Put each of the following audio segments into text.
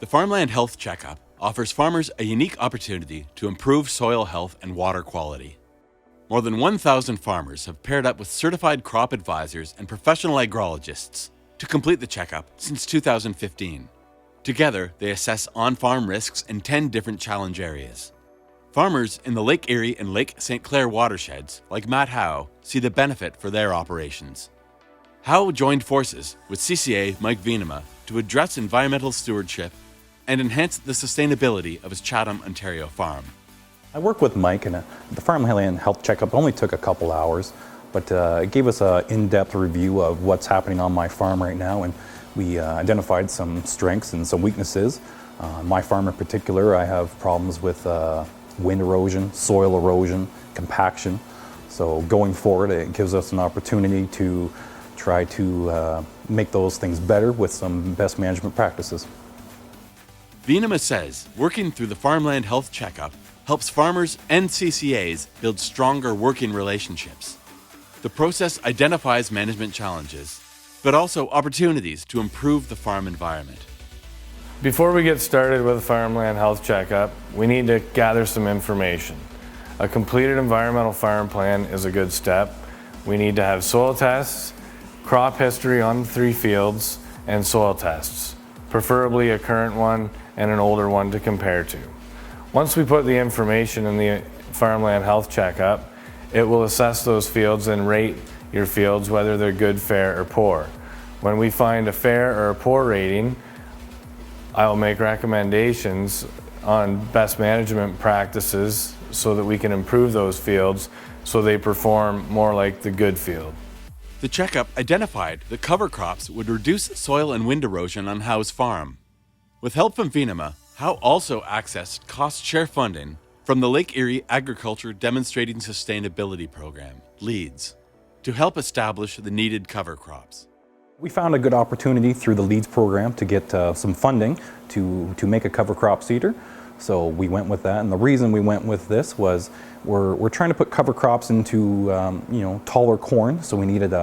The Farmland Health Checkup offers farmers a unique opportunity to improve soil health and water quality. More than 1,000 farmers have paired up with certified crop advisors and professional agrologists to complete the checkup since 2015. Together, they assess on-farm risks in 10 different challenge areas. Farmers in the Lake Erie and Lake St. Clair watersheds, like Matt Howe, see the benefit for their operations. Howe joined forces with CCA Mike Venema to address environmental stewardship and enhance the sustainability of his Chatham, Ontario farm. I worked with Mike, and the Farmland Health Checkup only took a couple hours, but it gave us an in-depth review of what's happening on my farm right now, and we identified some strengths and some weaknesses. My farm in particular, I have problems with wind erosion, soil erosion, compaction. So going forward, it gives us an opportunity to try to make those things better with some best management practices. Venema says working through the Farmland Health Checkup helps farmers and CCAs build stronger working relationships. The process identifies management challenges, but also opportunities to improve the farm environment. Before we get started with a Farmland Health Checkup, we need to gather some information. A completed environmental farm plan is a good step. We need to have soil tests, crop history on the 3 fields, and soil tests, preferably a current one and an older one to compare to. Once we put the information in the Farmland Health Checkup, it will assess those fields and rate your fields whether they're good, fair, or poor. When we find a fair or a poor rating, I'll make recommendations on best management practices so that we can improve those fields so they perform more like the good field. The checkup identified that cover crops would reduce soil and wind erosion on Howe's farm. With help from Venema, Howe also accessed cost-share funding from the Lake Erie Agriculture Demonstrating Sustainability Program, LEADS, to help establish the needed cover crops. We found a good opportunity through the LEADS program to get some funding to make a cover crop seeder. So we went with that, and the reason we went with this was we're trying to put cover crops into taller corn, so we needed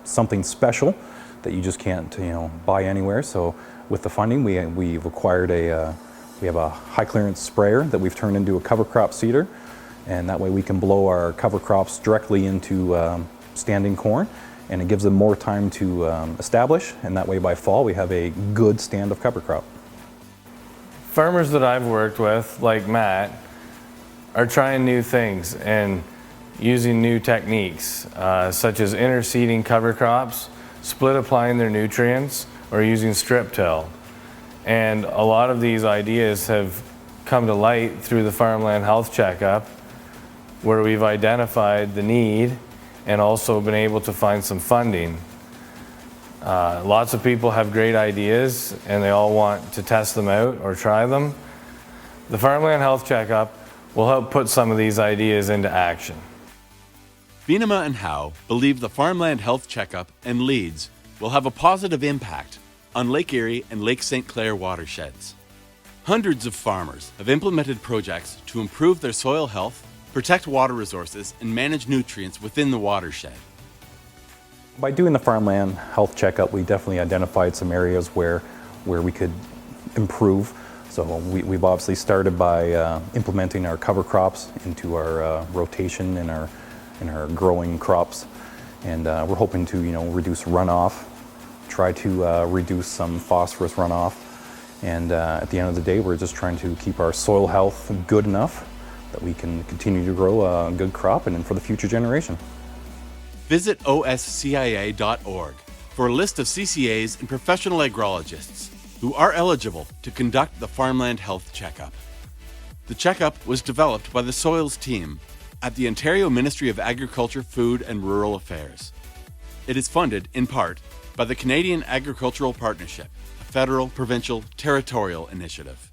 something special that you just can't buy anywhere. So with the funding, we've acquired we have a high clearance sprayer that we've turned into a cover crop seeder, and that way we can blow our cover crops directly into standing corn, and it gives them more time to establish, and that way by fall we have a good stand of cover crop. Farmers that I've worked with, like Matt, are trying new things and using new techniques, such as interseeding cover crops, split applying their nutrients, or using strip till. And a lot of these ideas have come to light through the Farmland Health Checkup, where we've identified the need and also been able to find some funding. Lots of people have great ideas and they all want to test them out or try them. The Farmland Health Checkup will help put some of these ideas into action. Venema and Howe believe the Farmland Health Checkup and LEADS will have a positive impact on Lake Erie and Lake St. Clair watersheds. Hundreds of farmers have implemented projects to improve their soil health, protect water resources, and manage nutrients within the watershed. By doing the Farmland Health Checkup, we definitely identified some areas where we could improve. So we've obviously started by implementing our cover crops into our rotation in our growing crops, and we're hoping to reduce runoff, try to reduce some phosphorus runoff, and at the end of the day we're just trying to keep our soil health good enough that we can continue to grow a good crop and for the future generation. Visit oscia.org for a list of CCAs and professional agrologists who are eligible to conduct the Farmland Health Checkup. The checkup was developed by the Soils team at the Ontario Ministry of Agriculture, Food and Rural Affairs. It is funded, in part, by the Canadian Agricultural Partnership, a federal, provincial, territorial initiative.